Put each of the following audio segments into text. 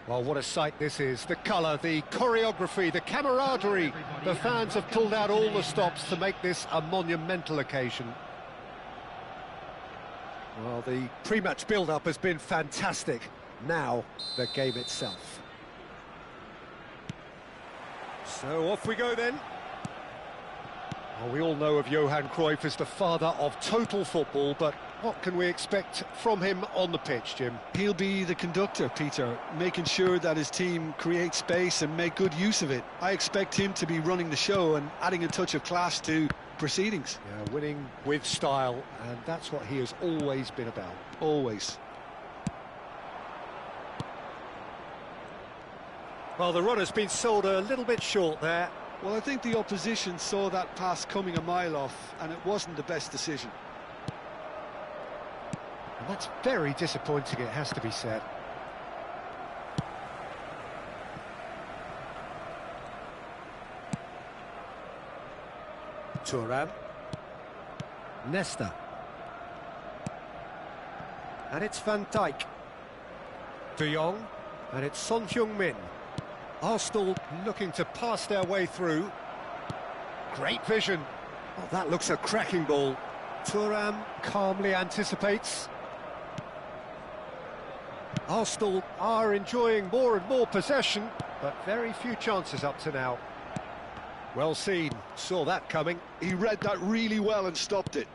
Well, what a sight this is. The colour, the choreography, the camaraderie. The fans have pulled out all the stops to make this a monumental occasion. Well, the pre-match build-up has been fantastic. Now, the game itself. So off we go then. Well, we all know of Johan Cruyff as the father of total football, but what can we expect from him on the pitch, Jim? He'll be the conductor, Peter, making sure that his team create space and make good use of it. I expect him to be running the show and adding a touch of class to proceedings. Yeah, winning with style, and that's what he has always been about. Always. Well, the run has been sold a little bit short there. Well, I think the opposition saw that pass coming a mile off, and it wasn't the best decision. And that's very disappointing, it has to be said. Thuram. Nesta. And it's Van Dijk. De Jong. And it's Son Heung-min. Arsenal looking to pass their way through. Great vision. Oh, that looks a cracking ball. Thuram calmly anticipates. Arsenal are enjoying more and more possession, but very few chances up to now. Well seen, saw that coming. He read that really well and stopped it.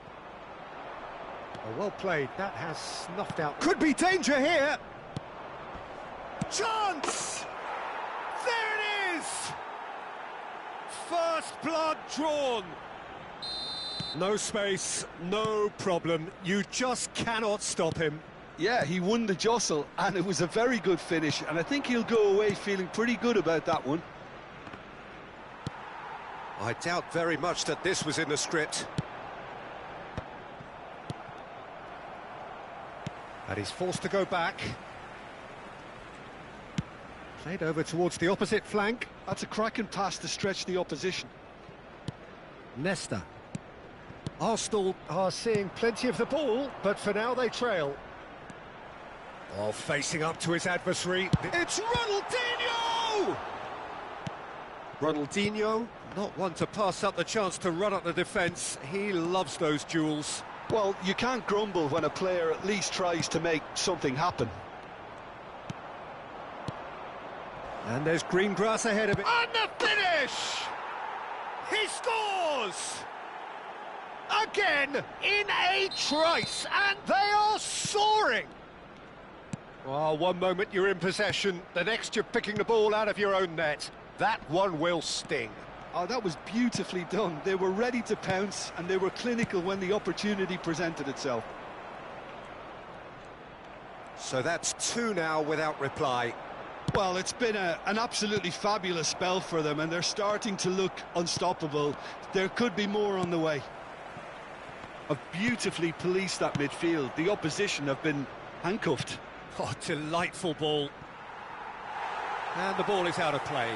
Oh, well played, that has snuffed out. Could be danger here! Chance! There it is! First blood drawn. No space, no problem. You just cannot stop him. Yeah, he won the jostle, and it was a very good finish, and I think he'll go away feeling pretty good about that one. I doubt very much that this was in the script. And he's forced to go back. Played over towards the opposite flank. That's a cracking pass to stretch the opposition. Nesta. Arsenal are seeing plenty of the ball, but for now they trail. Oh, facing up to his adversary. It's Ronaldinho! Ronaldinho, not one to pass up the chance to run up the defence. He loves those duels. Well, you can't grumble when a player at least tries to make something happen. And there's green grass ahead of it. And the finish! He scores! Again, in a trice, and they are soaring! Well, one moment you're in possession, the next you're picking the ball out of your own net. That one will sting. Oh, that was beautifully done. They were ready to pounce, and they were clinical when the opportunity presented itself. So that's two now without reply. Well, it's been an absolutely fabulous spell for them, and they're starting to look unstoppable. There could be more on the way. Have beautifully policed that midfield. The opposition have been handcuffed. Oh, delightful ball. And the ball is out of play.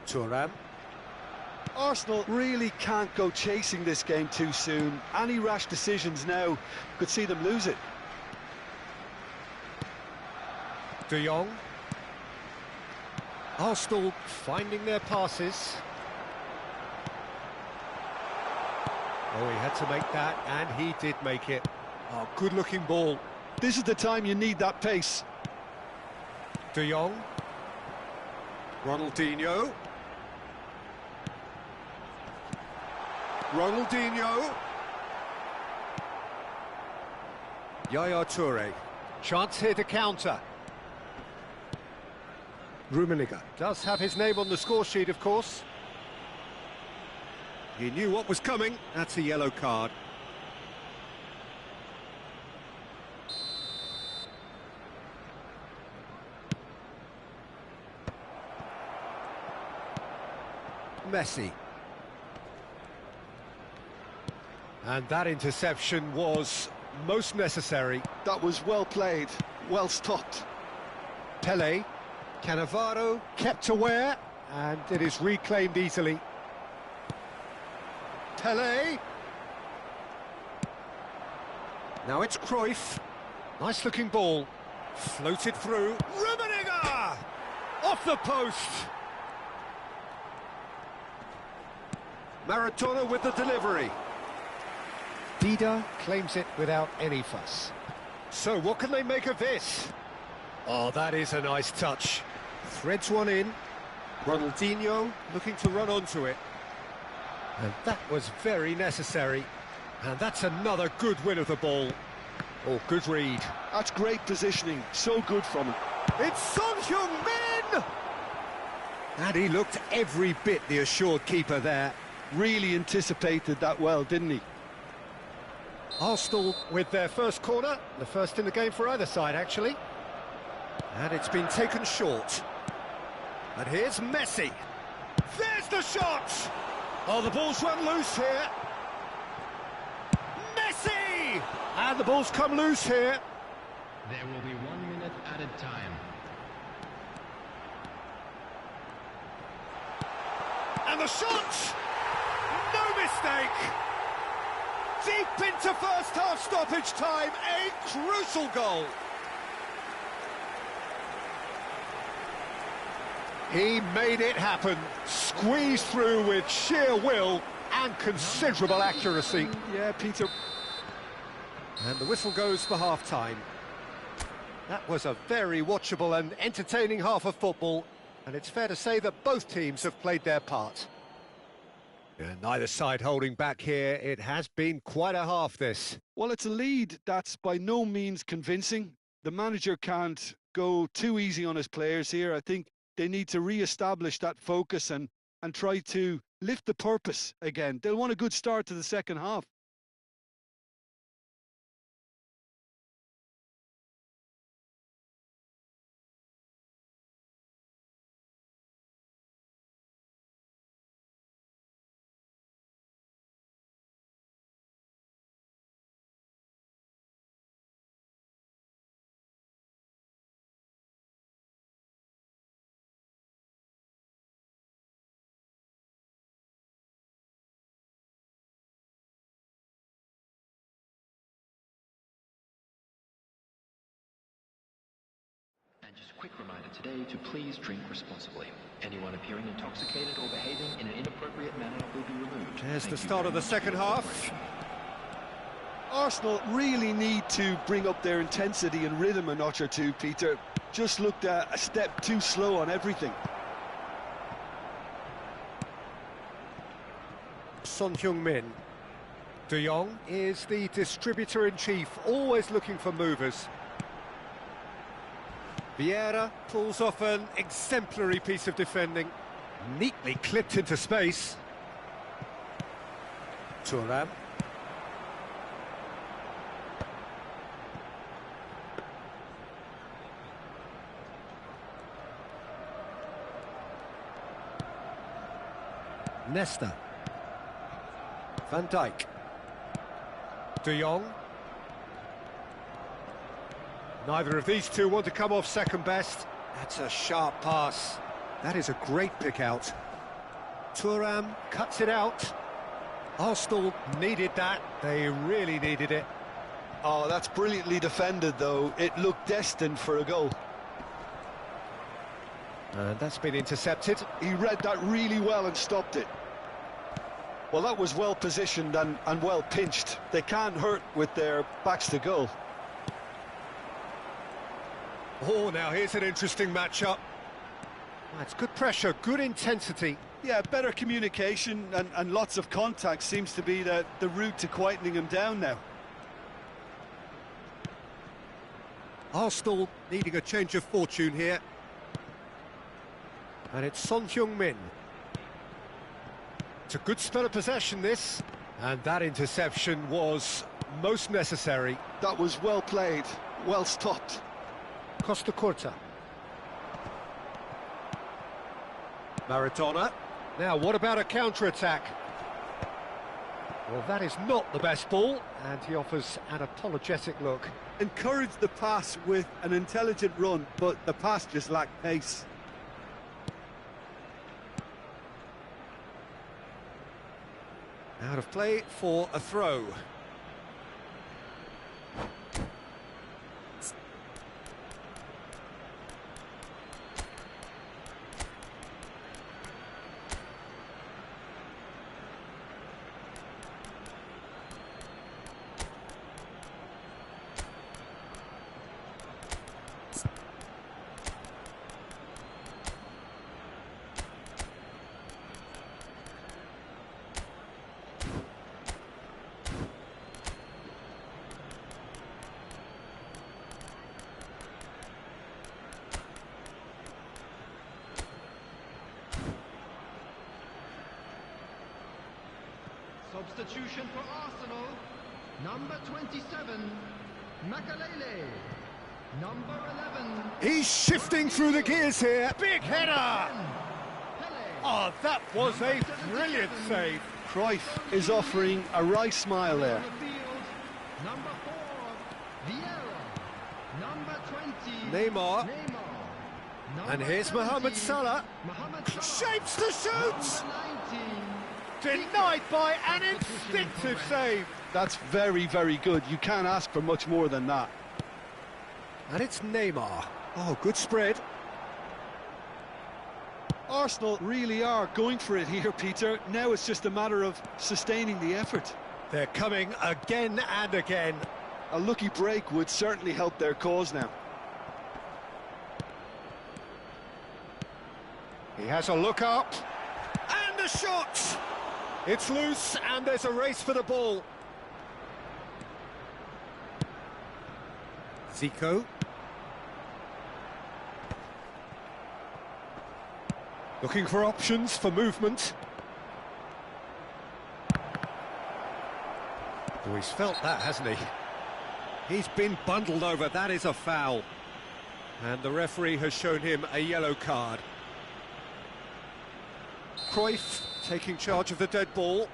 Thuram. Arsenal really can't go chasing this game too soon. Any rash decisions now could see them lose it. De Jong. Arsenal finding their passes. Oh, he had to make that, and he did make it. Oh, good-looking ball. This is the time you need that pace. De Jong. Ronaldinho. Ronaldinho. Yaya Toure. Chance here to counter. Rummenigge does have his name on the score sheet, of course. He knew what was coming. That's a yellow card. Messi. And that interception was most necessary. That was well played, well stopped. Pele. Cannavaro kept aware, and it is reclaimed easily. Pele. Now it's Cruyff. Nice looking ball. Floated through. Rummenigge! Off the post. Maradona with the delivery. Dida claims it without any fuss. So what can they make of this? Oh, that is a nice touch. Threads one in. Ronaldinho looking to run onto it. And that was very necessary. And that's another good win of the ball. Oh, good read. That's great positioning. So good from him. It's Son Heung-min! And he looked every bit the assured keeper there. Really anticipated that well, didn't he? Arsenal with their first corner. The first in the game for either side, actually. And it's been taken short. And here's Messi. There's the shot! Oh, the ball's run loose here. Messi! And the ball's come loose here. There will be 1 minute added time. And the shot! No mistake! Deep into first half stoppage time, a crucial goal. He made it happen, squeezed through with sheer will and considerable accuracy. Yeah, Peter. And the whistle goes for half-time. That was a very watchable and entertaining half of football, and it's fair to say that both teams have played their part. And neither side holding back here. It has been quite a half, this. Well, it's a lead that's by no means convincing. The manager can't go too easy on his players here. I think they need to re-establish that focus and try to lift the purpose again. They'll want a good start to the second half. And just a quick reminder today to please drink responsibly. Anyone appearing intoxicated or behaving in an inappropriate manner will be removed. There's the start of the second half. Arsenal really need to bring up their intensity and rhythm a notch or two, Peter. Just looked a step too slow on everything. Son Heung-min. De Jong is the distributor-in-chief, always looking for movers. Vieira pulls off an exemplary piece of defending. Neatly clipped into space. Thuram. Nesta. Van Dijk. De Jong. Neither of these two want to come off second best. That's a sharp pass. That is a great pick out. Thuram cuts it out. Arsenal needed that. They really needed it. Oh, that's brilliantly defended, though. It looked destined for a goal. And that's been intercepted. He read that really well and stopped it. Well, that was well positioned and well pinched. They can't hurt with their backs to goal. Oh, now here's an interesting matchup. That's good pressure, good intensity. Yeah, better communication and lots of contact seems to be the route to quietening him down now. Arsenal needing a change of fortune here. And it's Son Heung-min. It's a good spell of possession, this. And that interception was most necessary. That was well played, well stopped. Costa Curta. Maradona. Now, what about a counter-attack? Well, that is not the best ball, and he offers an apologetic look. Encourage the pass with an intelligent run, but the pass just lacked pace. Out of play for a throw. Substitution for Arsenal, number 27, Makalele, number 11. He's shifting through the gears here. Big header! Oh, that was a brilliant save. Cruyff is offering a wry smile there. Number 4, Vieira, number 20, Neymar. Number And here's 17, Mohamed Salah. Mohamed Salah. Shapes to shoot! Number 19, Denied by an instinctive save. That's very, very good. You can't ask for much more than that. And it's Neymar. Oh, good spread. Arsenal really are going for it here, Peter. Now it's just a matter of sustaining the effort. They're coming again and again. A lucky break would certainly help their cause now. He has a look up. And a shot! It's loose, and there's a race for the ball. Zico. Looking for options for movement. Oh, he's felt that, hasn't he? He's been bundled over. That is a foul. And the referee has shown him a yellow card. Cruyff taking charge of the dead ball.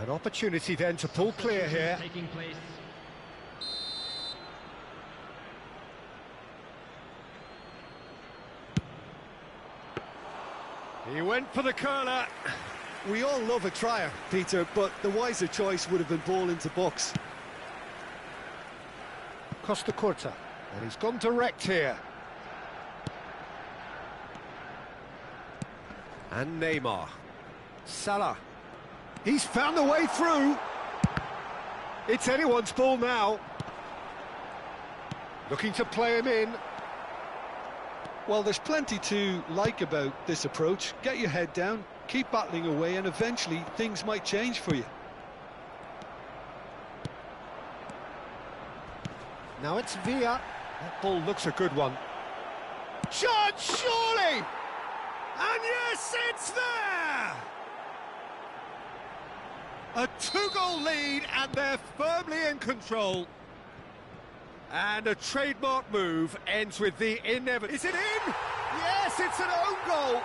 An opportunity then to pull clear here. Taking place. He went for the curler. We all love a trier, Peter, but the wiser choice would have been ball into box. Costa Curta. And he's gone direct here. And Neymar. Salah. He's found the way through. It's anyone's ball now. Looking to play him in. Well, there's plenty to like about this approach. Get your head down, keep battling away, and eventually things might change for you. Now it's Villa. That ball looks a good one. Shot, surely! And yes, it's there! A two-goal lead, and they're firmly in control. And a trademark move ends with the inevitable. Is it in? Yes, it's an own goal.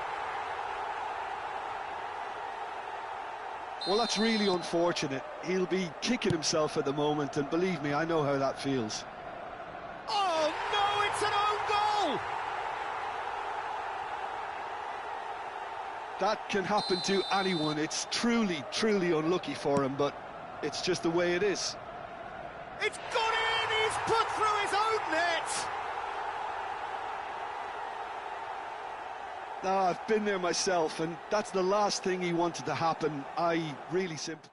Well, that's really unfortunate. He'll be kicking himself at the moment, and believe me, I know how that feels. Oh, no, it's an own goal! That can happen to anyone. It's truly, truly unlucky for him, but it's just the way it is. It's got in! He's put through his own net! Now, I've been there myself, and that's the last thing he wanted to happen. I really sympathise.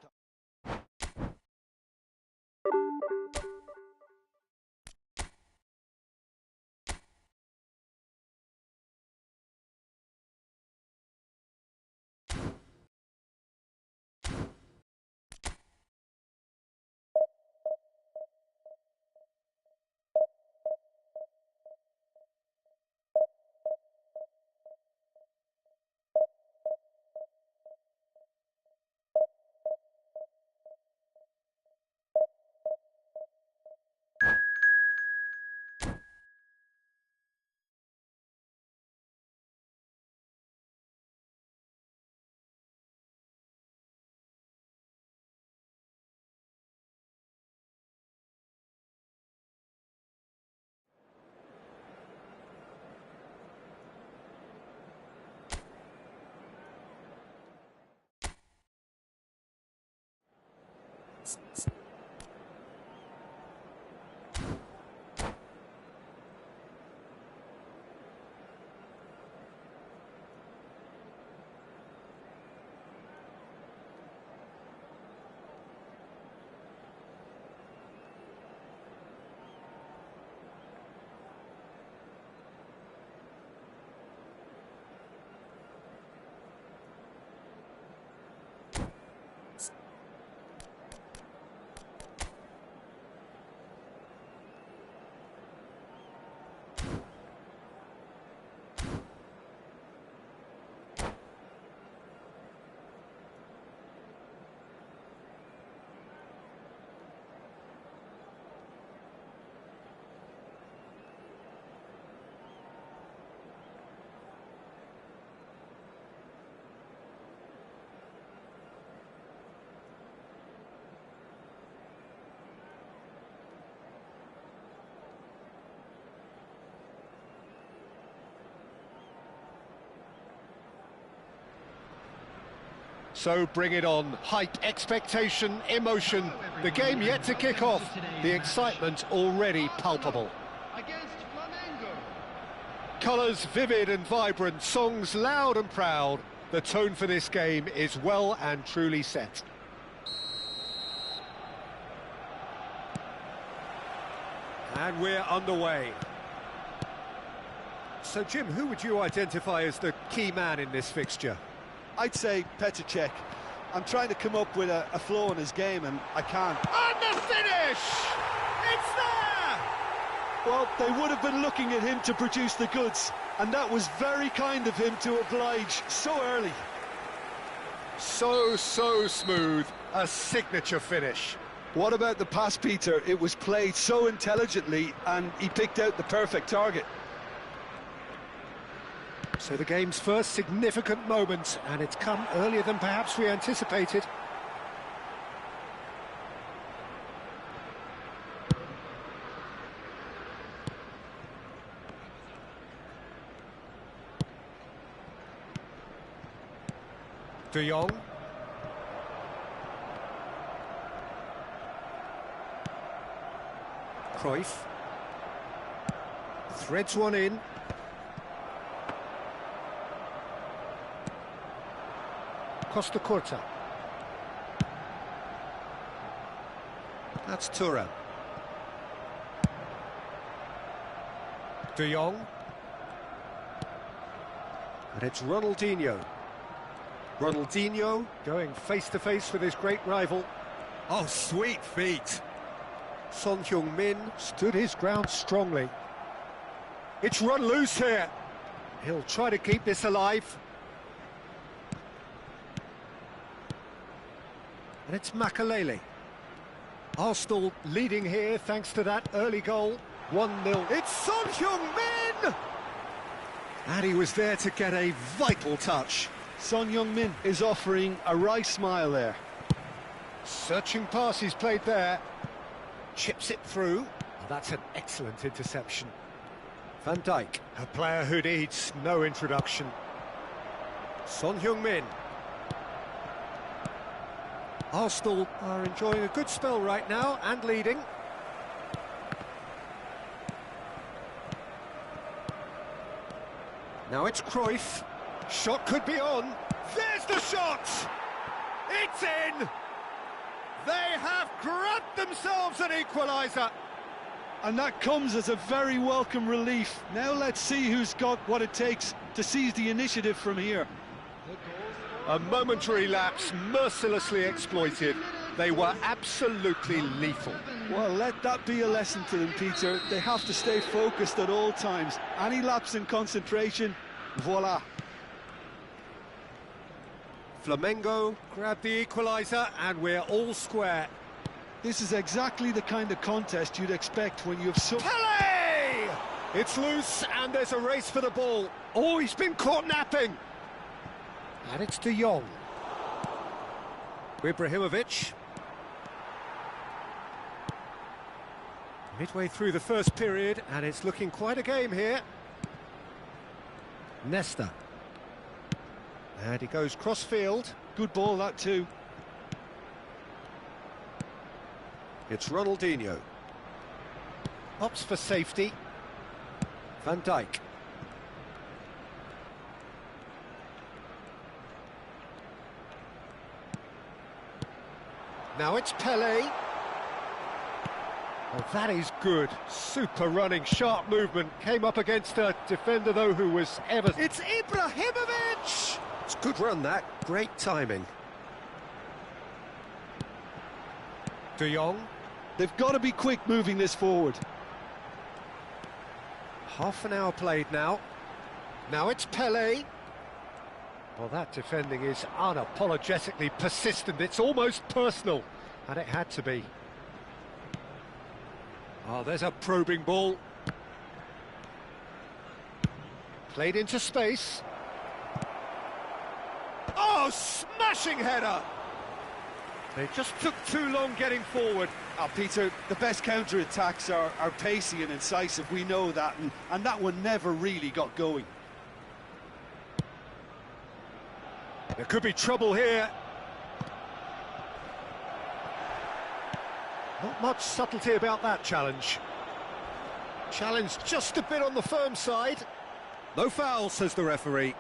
So bring it on. Hype, expectation, emotion. The game yet to kick off. The excitement already palpable. Against Flamengo. Colours vivid and vibrant, songs loud and proud. The tone for this game is well and truly set. And we're underway. So, Jim, who would you identify as the key man in this fixture? I'd say Petr Cech. I'm trying to come up with a flaw in his game, and I can't. And the finish! It's there! Well, they would have been looking at him to produce the goods, and that was very kind of him to oblige so early. So smooth. A signature finish. What about the pass, Peter? It was played so intelligently, and he picked out the perfect target. So the game's first significant moment, and it's come earlier than perhaps we anticipated. De Jong. Cruyff. Threads one in. Costa Curta. That's Thuram. De Jong. And it's Ronaldinho. Ronaldinho going face-to-face with his great rival. Oh, sweet feet. Son Heung-min stood his ground strongly. It's run loose here. He'll try to keep this alive. And it's Makalele. Arsenal leading here thanks to that early goal. 1-0. It's Son Heung-min! And he was there to get a vital touch. Son Heung-min is offering a wry smile there. Searching pass he's played there. Chips it through. Oh, that's an excellent interception. Van Dijk, a player who needs no introduction. Son Heung-min. Arsenal are enjoying a good spell right now and leading. Now it's Cruyff. Shot could be on. There's the shot! It's in! They have grabbed themselves an equaliser. And that comes as a very welcome relief. Now let's see who's got what it takes to seize the initiative from here. A momentary lapse mercilessly exploited. They were absolutely lethal. Well, let that be a lesson to them, Peter. They have to stay focused at all times. Any lapse in concentration, voila. Flamengo grabbed the equaliser and we're all square. This is exactly the kind of contest you'd expect when you have so... Pele! It's loose and there's a race for the ball. Oh, he's been caught napping. And it's De Jong. Ibrahimovic. Midway through the first period and it's looking quite a game here. Nesta. And he goes cross-field. Good ball, that too. It's Ronaldinho. Opts for safety. Van Dijk. Now it's Pele. Oh, that is good. Super running, sharp movement. Came up against a defender, though, who was ever... It's Ibrahimovic! It's a good run, that. Great timing. De Jong. They've got to be quick moving this forward. Half an hour played now. Now it's Pele. Well, that defending is unapologetically persistent. It's almost personal. And it had to be. Oh, there's a probing ball. Played into space. Oh, smashing header! They just took too long getting forward. Oh, Peter, the best counter-attacks are pacey and incisive, we know that, and that one never really got going. There could be trouble here. Not much subtlety about that challenge. Challenge just a bit on the firm side. No foul, says the referee.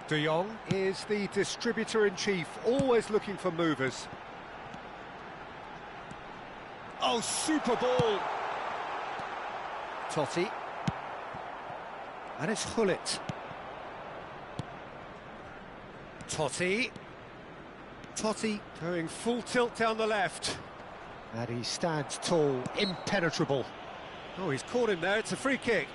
De Jong is the distributor-in-chief, always looking for movers. Oh, super ball! Totti. And it's Hullet. Totti. Totti going full tilt down the left. And he stands tall, impenetrable. Oh, he's caught him there, it's a free kick.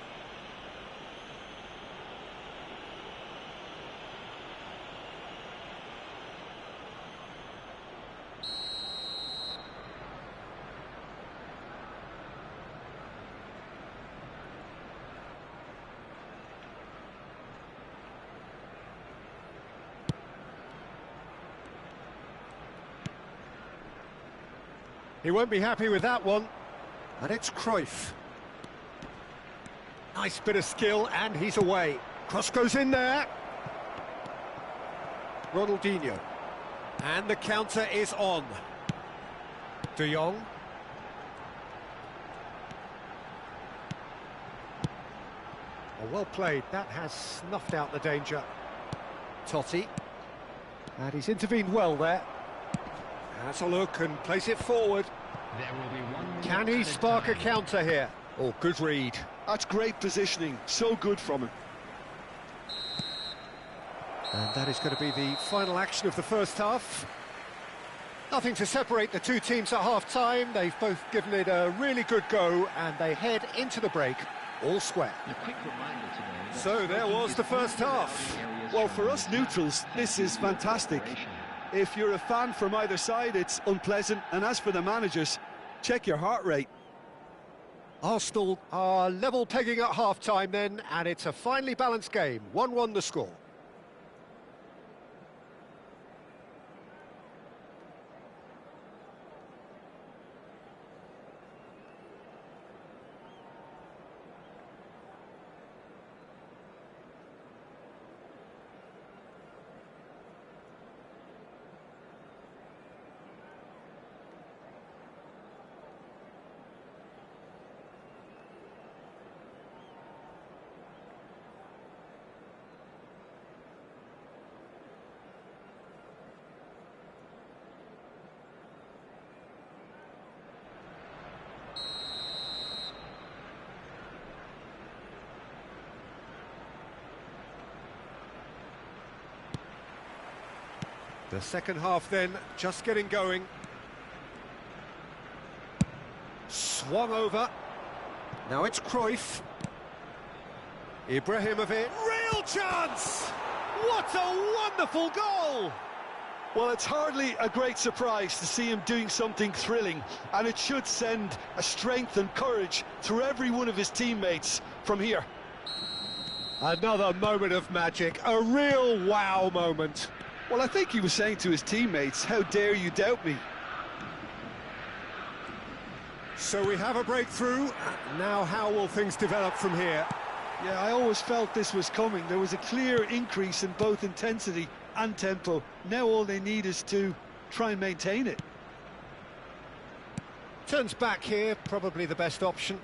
He won't be happy with that one. And it's Cruyff. Nice bit of skill, and he's away. Cross goes in there. Ronaldinho. And the counter is on. De Jong. Oh, well played. That has snuffed out the danger. Totti. And he's intervened well there. Has a look and place it forward. There will be one. Can he spark a counter here? Oh, good read. That's great positioning, so good from him. And that is going to be the final action of the first half. Nothing to separate the two teams at half-time. They've both given it a really good go, and they head into the break all square. A quick reminder today that So there was the first half. Well, for us neutrals, this is fantastic. If you're a fan from either side, it's unpleasant. And as for the managers, check your heart rate. Arsenal are level pegging at half-time then, and it's a finely balanced game. 1-1 the score. The second half then, just getting going. Swung over. Now it's Cruyff. Ibrahimovic. Real chance! What a wonderful goal! Well, it's hardly a great surprise to see him doing something thrilling, and it should send a strength and courage through every one of his teammates from here. Another moment of magic, a real wow moment. Well, I think he was saying to his teammates, how dare you doubt me? So we have a breakthrough. Now how will things develop from here? Yeah, I always felt this was coming. There was a clear increase in both intensity and tempo. Now all they need is to try and maintain it. Turns back here, probably the best option.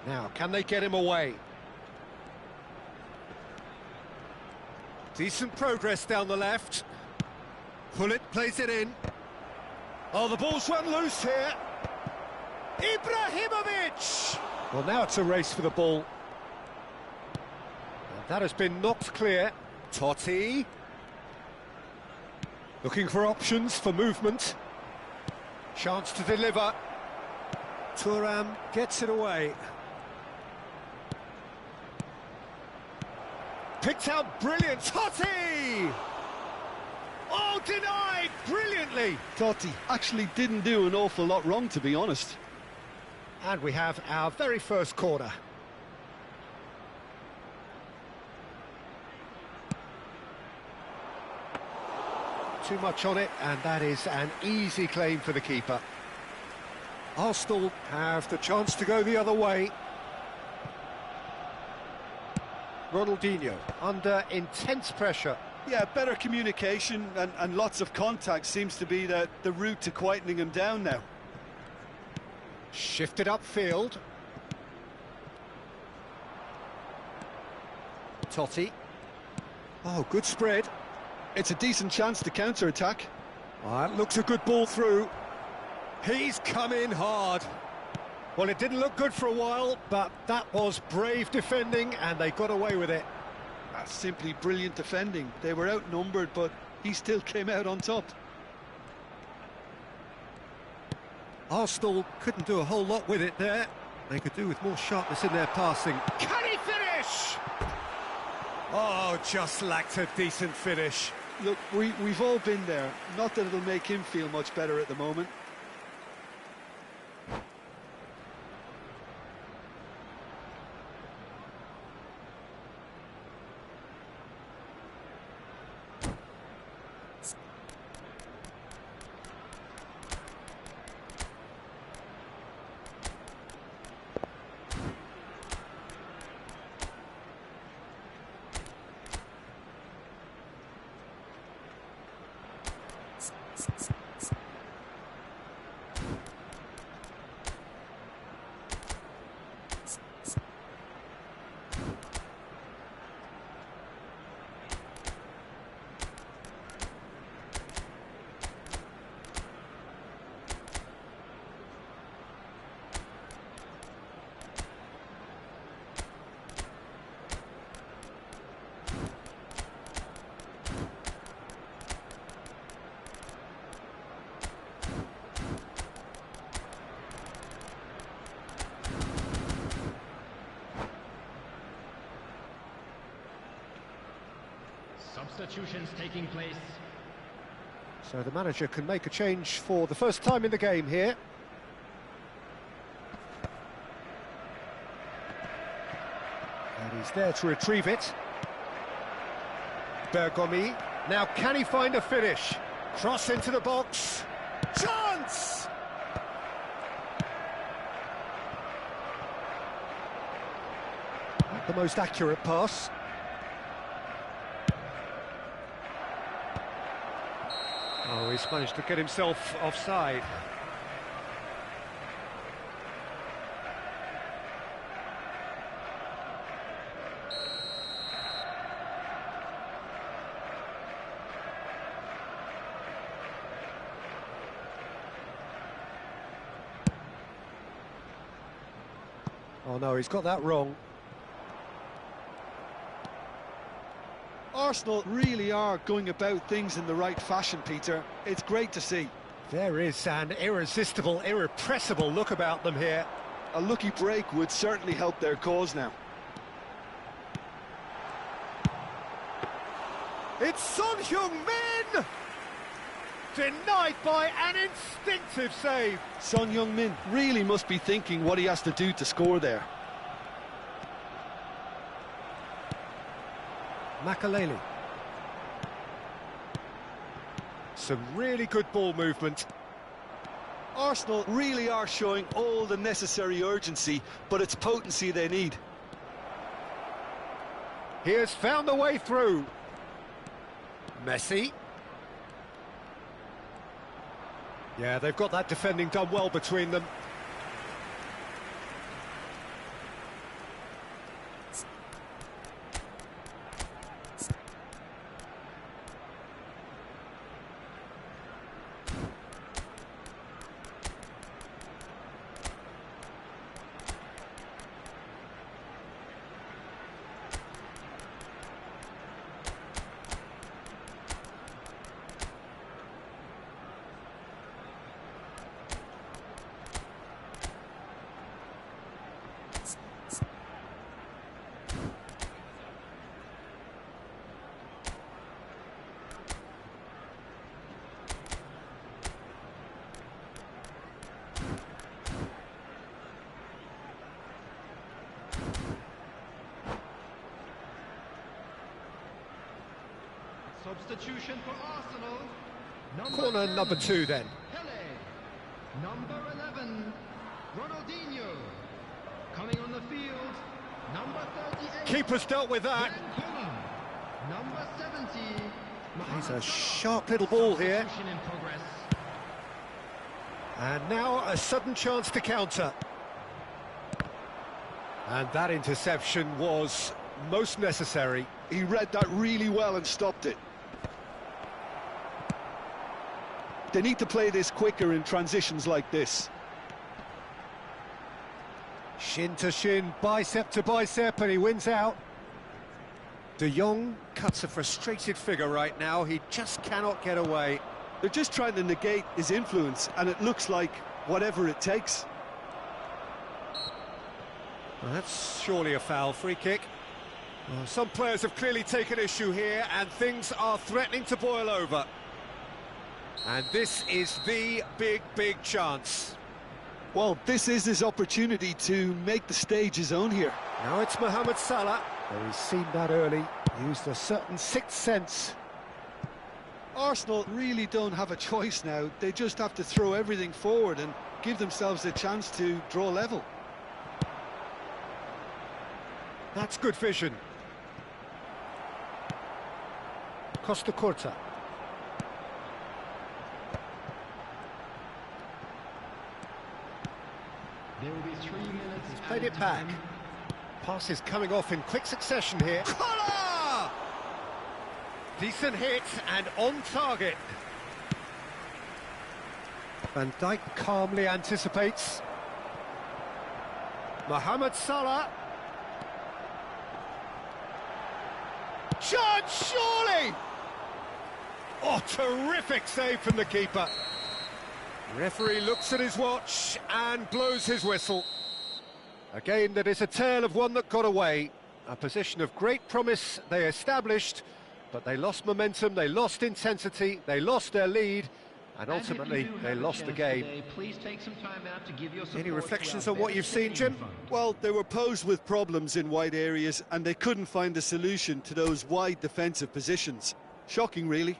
Now, can they get him away? Decent progress down the left. Pullet plays it in. Oh, the ball's run loose here. Ibrahimovic! Well, now it's a race for the ball. And that has been knocked clear. Totti. Looking for options for movement. Chance to deliver. Thuram gets it away. Picked out brilliant. Totti! Oh, denied brilliantly. Totti actually didn't do an awful lot wrong, to be honest. And we have our very first corner. Too much on it, and that is an easy claim for the keeper. Arsenal have the chance to go the other way. Ronaldinho under intense pressure. Yeah, better communication and lots of contact seems to be the route to quietening him down now. Shifted upfield. Totti. Oh, good spread. It's a decent chance to counter-attack. That looks a good ball through. He's come in hard. Well, it didn't look good for a while, but that was brave defending, and they got away with it. That's simply brilliant defending. They were outnumbered, but he still came out on top. Arsenal couldn't do a whole lot with it there. They could do with more sharpness in their passing. Can he finish? Oh, just lacked a decent finish. Look, we've all been there. Not that it'll make him feel much better at the moment. Substitutions taking place. So the manager can make a change for the first time in the game here. And he's there to retrieve it. Bergomi. Now can he find a finish? Cross into the box. Chance! Not the most accurate pass. Oh, he's managed to get himself offside. Oh no, he's got that wrong. Arsenal really are going about things in the right fashion, Peter. It's great to see. There is an irresistible, irrepressible look about them here. A lucky break would certainly help their cause now. It's Son Heung-min! Denied by an instinctive save. Son Heung-min really must be thinking what he has to do to score there. Makaleli. Some really good ball movement. Arsenal really are showing all the necessary urgency, but it's potency they need. He has found the way through. Messi. Yeah, they've got that defending done well between them. Substitution for Arsenal. Corner number 2 then. Pele. Number 11, Ronaldinho. Coming on the field, number 38. Keeper's dealt with that. Number 70. He's a sharp little ball here. Substitution in progress. And now a sudden chance to counter. And that interception was most necessary. He read that really well and stopped it. They need to play this quicker in transitions like this. Shin to shin, bicep to bicep, and he wins out. De Jong cuts a frustrated figure right now. He just cannot get away. They're just trying to negate his influence, and it looks like whatever it takes. Well, that's surely a foul. Free kick. Well, some players have clearly taken issue here, and things are threatening to boil over. And this is the big chance. Well, this is his opportunity to make the stage his own here. Now it's Mohamed Salah. Well, he's seen that early, used a certain sixth sense. Arsenal really don't have a choice now. They just have to throw everything forward and give themselves a chance to draw level. That's good vision. Costa Curta. There will be 3 minutes. He's played it back. Passes coming off in quick succession here. Collar! Decent hit and on target. Van Dijk calmly anticipates. Mohamed Salah. Chance, surely! Oh, terrific save from the keeper. Referee looks at his watch and blows his whistle. Again, that is a tale of one that got away. A position of great promise they established, But they lost momentum, they lost intensity, they lost their lead, and ultimately they lost the game. Today, please take some time out to give your support Any reflections to our on what you've seen, Jim? Well, they were posed with problems in wide areas and they couldn't find a solution to those wide defensive positions. Shocking, really.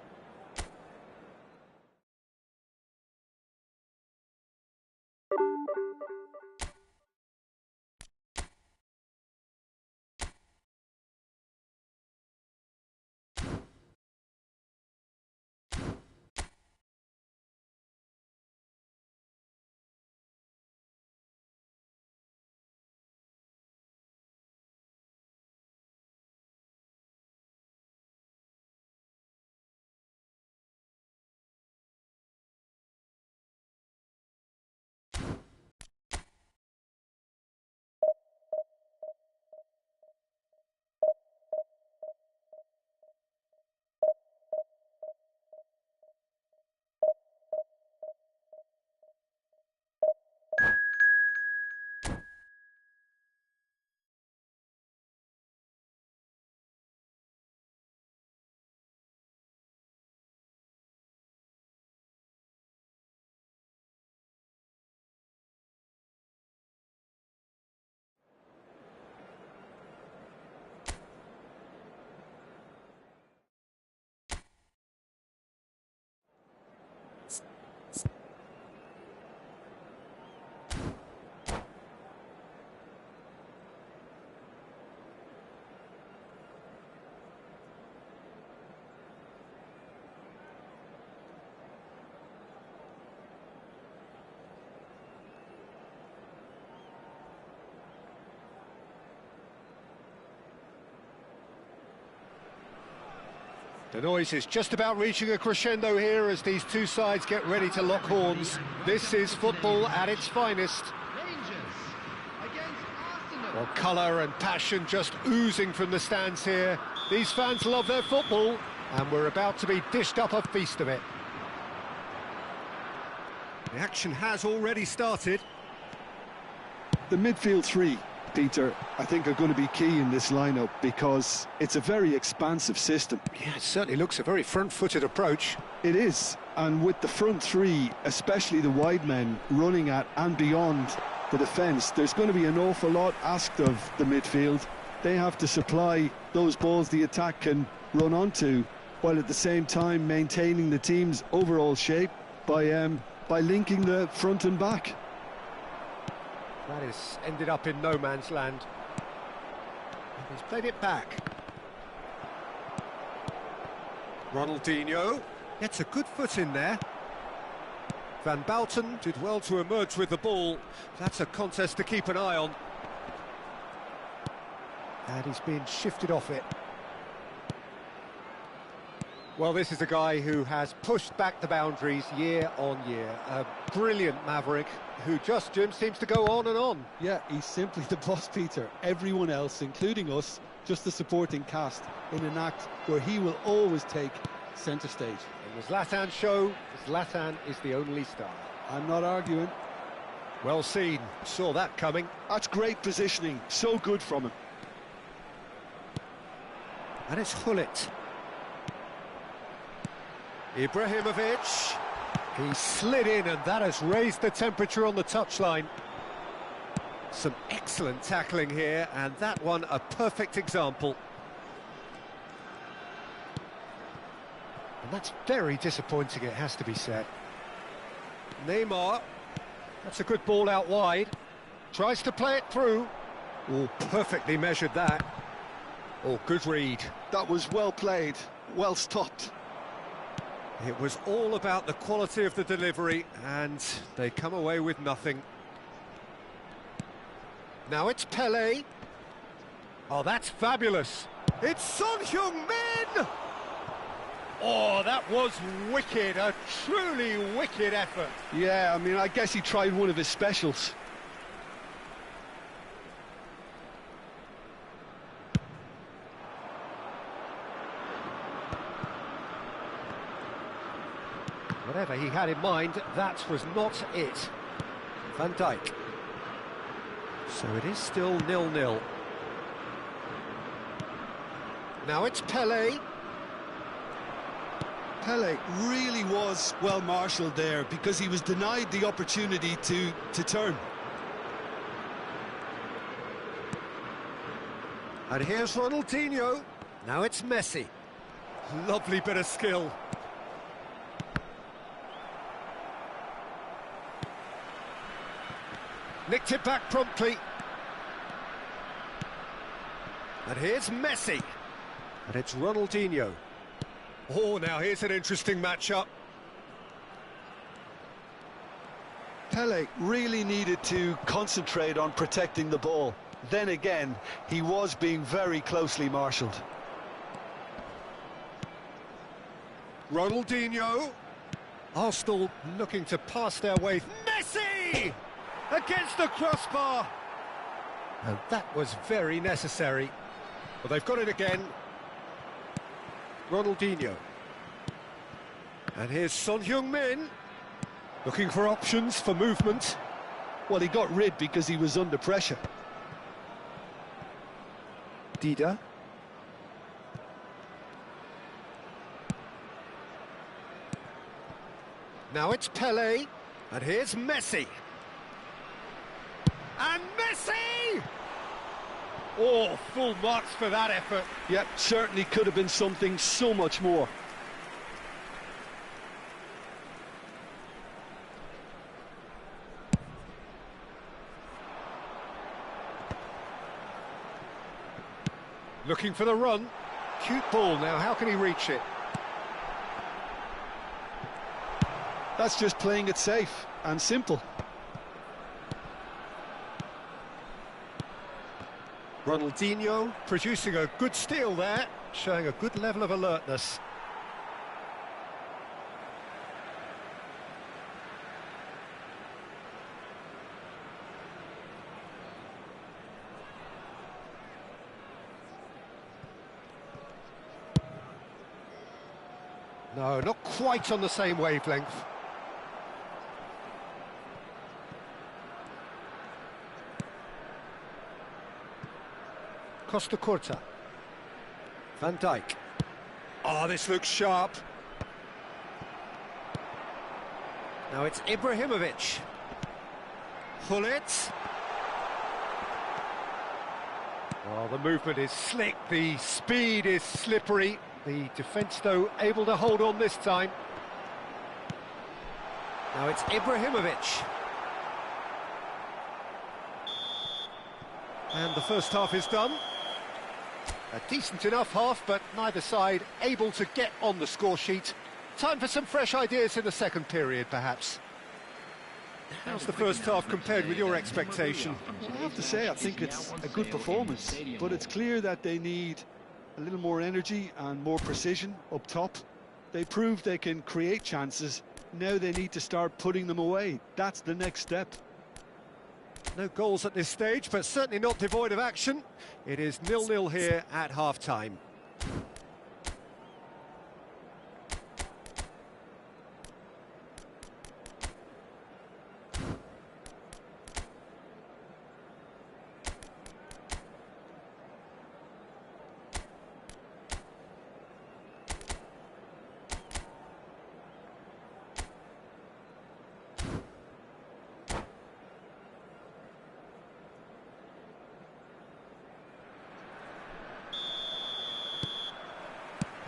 The noise is just about reaching a crescendo here as these two sides get ready to lock horns. This is football at its finest. Rangers against Arsenal. Well, colour and passion just oozing from the stands here. These fans love their football, and we're about to be dished up a feast of it. The action has already started. The midfield three, Peter, I think are going to be key in this lineup because it's a very expansive system. Yeah, it certainly looks a very front-footed approach. It is, and with the front three, especially the wide men, running at and beyond the defence, there's going to be an awful lot asked of the midfield. They have to supply those balls the attack can run onto, while at the same time maintaining the team's overall shape by linking the front and back. That has ended up in no man's land. He's played it back. Ronaldinho gets a good foot in there. Van Bouten did well to emerge with the ball. That's a contest to keep an eye on. And he's being shifted off it. Well, this is a guy who has pushed back the boundaries year on year. A brilliant maverick who just, Jim, seems to go on and on. Yeah, he's simply the boss, Peter. Everyone else, including us, just the supporting cast in an act where he will always take centre stage. In the Zlatan show, Zlatan is the only star. I'm not arguing. Well seen, saw that coming. That's great positioning, so good from him. And it's Hullet. Ibrahimovic. He slid in and that has raised the temperature on the touchline. Some excellent tackling here, and that one a perfect example. And that's very disappointing, it has to be said. Neymar. That's a good ball out wide. Tries to play it through. Oh, perfectly measured that. Oh, good read. That was well played, well stopped. It was all about the quality of the delivery, and they come away with nothing. Now it's Pelé. Oh, that's fabulous. It's Son Heung-min! Oh, that was wicked, a truly wicked effort. Yeah, I mean, I guess he tried one of his specials. Whatever he had in mind, that was not it. Van Dijk. So it is still 0-0. Now it's Pelé. Pele really was well marshalled there because he was denied the opportunity to turn. And here's Ronaldinho. Now it's Messi. Lovely bit of skill. Nicked it back promptly. And here's Messi. And it's Ronaldinho. Oh, now here's an interesting matchup. Pele really needed to concentrate on protecting the ball. Then again, he was being very closely marshalled. Ronaldinho. Arsenal looking to pass their way. Messi! Against the crossbar. And that was very necessary. Well, they've got it again. Ronaldinho. And here's Son Heung-min. Looking for options for movement. Well, he got rid because he was under pressure. Dida. Now it's Pele. And here's Messi. And Messi! Oh, full marks for that effort. Yep, certainly could have been something so much more. Looking for the run. Cute ball now, how can he reach it? That's just playing it safe and simple. Ronaldinho producing a good steal there, showing a good level of alertness. No, not quite on the same wavelength. Costa Curta. Van Dijk. Oh, this looks sharp. Now it's Ibrahimovic. Hullet. Oh, the movement is slick, the speed is slippery. The defence, though, able to hold on this time. Now it's Ibrahimovic. And the first half is done. A decent enough half, but neither side able to get on the score sheet. Time for some fresh ideas in the second period, perhaps. How's the first half compared with your expectation? Well, I have to say, I think it's a good performance, but it's clear that they need a little more energy and more precision up top. They proved they can create chances. Now they need to start putting them away. That's the next step. No goals at this stage, but certainly not devoid of action. It is 0-0 here at half-time.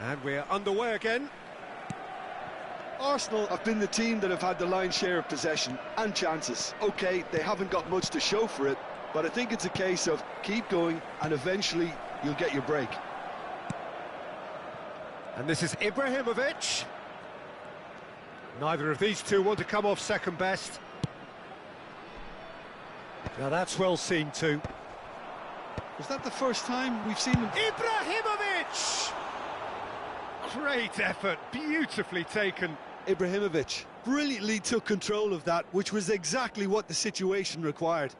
And we're underway again. Arsenal have been the team that have had the lion's share of possession and chances. OK, they haven't got much to show for it, but I think it's a case of keep going and eventually you'll get your break. And this is Ibrahimovic. Neither of these two want to come off second best. Now that's well seen too. Was that the first time we've seen him? Ibrahimovic! Great effort, beautifully taken. Ibrahimovic brilliantly took control of that, which was exactly what the situation required.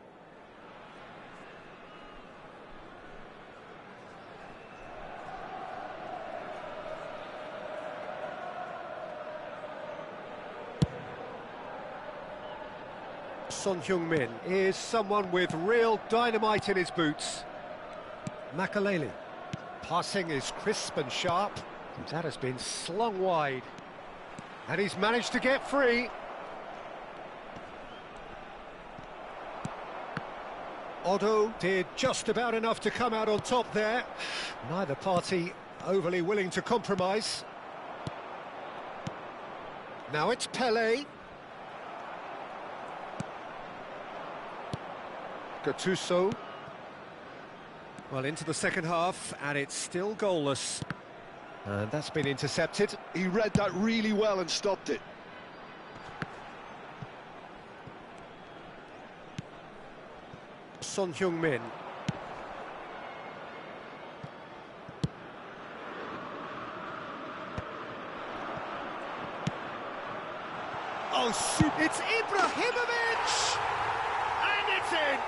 Son Heung-min is someone with real dynamite in his boots. Makaleli. Passing is crisp and sharp. That has been slung wide. And he's managed to get free. Otto did just about enough to come out on top there. Neither party overly willing to compromise. Now it's Pelé. Gattuso. Well, into the second half, and it's still goalless. And that's been intercepted. He read that really well and stopped it. Son Heung-min. Oh, shoot! It's Ibrahimovic! And it's in!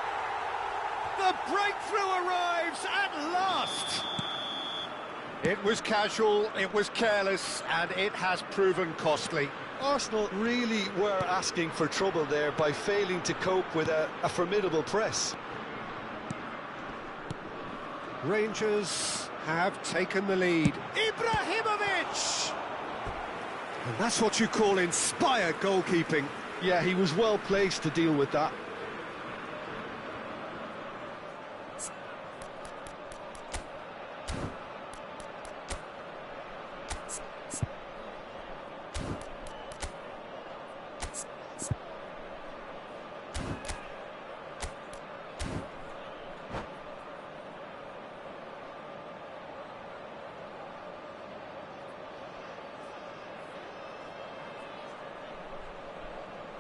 The breakthrough arrives at last! It was casual, it was careless, and it has proven costly. Arsenal really were asking for trouble there by failing to cope with a formidable press. Rangers have taken the lead. Ibrahimovic! And that's what you call inspired goalkeeping. Yeah, he was well placed to deal with that.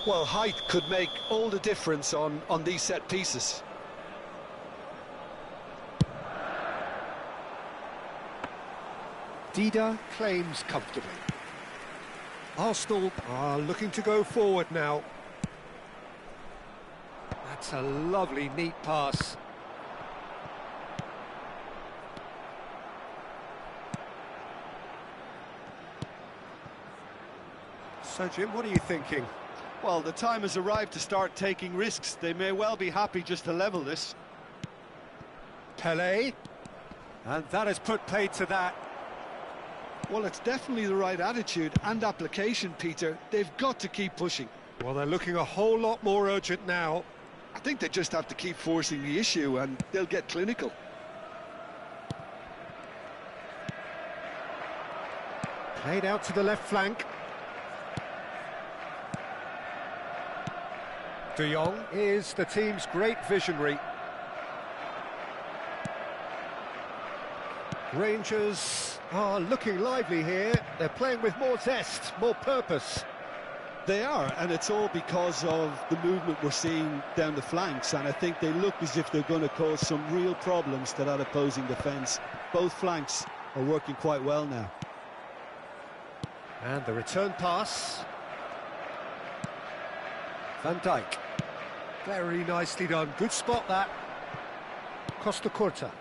Well, height could make all the difference on these set pieces. Dida claims comfortably. Arsenal are looking to go forward now. That's a lovely, neat pass. So, Jim, what are you thinking? Well, the time has arrived to start taking risks. They may well be happy just to level this. Pelé. And that has put paid to that. Well, it's definitely the right attitude and application, Peter. They've got to keep pushing. Well, they're looking a whole lot more urgent now. I think they just have to keep forcing the issue and they'll get clinical. Played out to the left flank. De Jong is the team's great visionary. Rangers are looking lively here. They're playing with more zest, more purpose. They are, and it's all because of the movement we're seeing down the flanks, and I think they look as if they're going to cause some real problems to that opposing defence. Both flanks are working quite well now. And the return pass. Van Dijk. Very nicely done. Good spot, that. Costa Curta.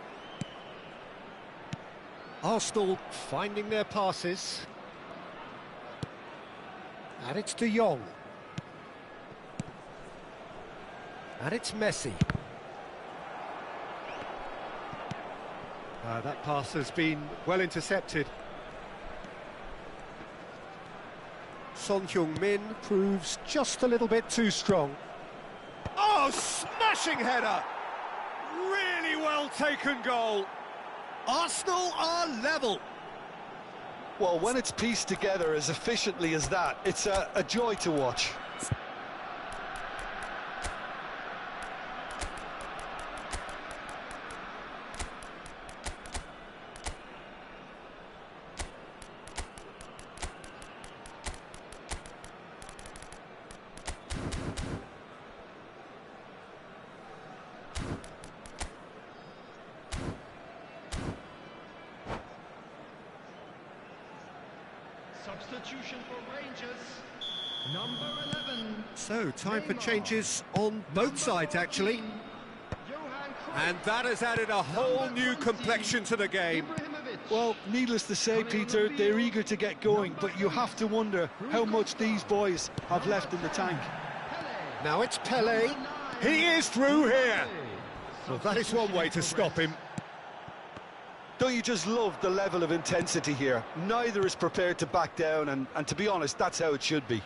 Arsenal finding their passes. And it's De Jong. And it's Messi. That pass has been well intercepted. Son Heung-min proves just a little bit too strong. Oh, smashing header! Really well taken goal. Arsenal are level. Well, when it's pieced together as efficiently as that, it's a joy to watch. Substitution for Rangers, number 11. So, time for changes on both sides, actually. And that has added a whole new complexion to the game. Well, needless to say, Peter, they're eager to get going, but you have to wonder how much these boys have left in the tank. Now it's Pelé. He is through here. Well, that is one way to stop him. Don't you just love the level of intensity here? Neither is prepared to back down, and to be honest, that's how it should be.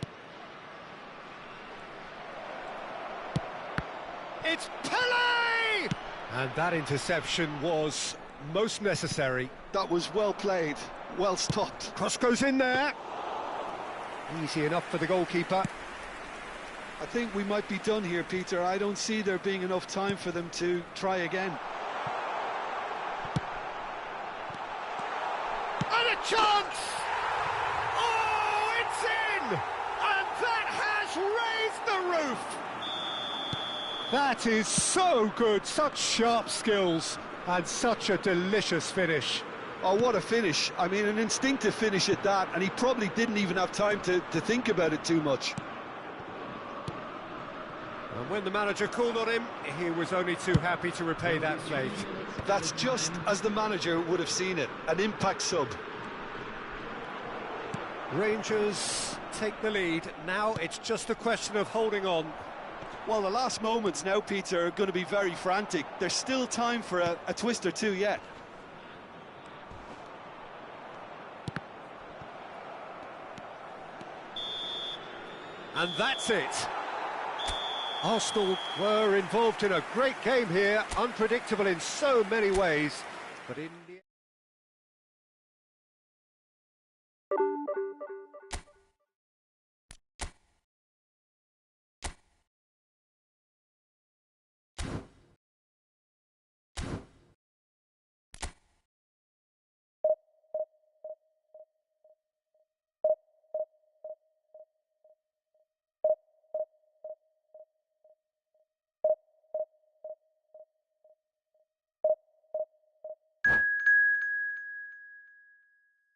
It's Pele! And that interception was most necessary. That was well played, well stopped. Cross goes in there. Easy enough for the goalkeeper. I think we might be done here, Peter. I don't see there being enough time for them to try again. And a chance! Oh, it's in! And that has raised the roof! That is so good, such sharp skills, and such a delicious finish. Oh, what a finish. I mean, an instinctive finish at that, and he probably didn't even have time to think about it too much. And when the manager called on him, he was only too happy to repay that fate. That's just as the manager would have seen it, an impact sub. Rangers take the lead. Now it's just a question of holding on. Well, the last moments now, Peter, are going to be very frantic. There's still time for a twist or two yet. And that's it. Arsenal were involved in a great game here, unpredictable in so many ways, but in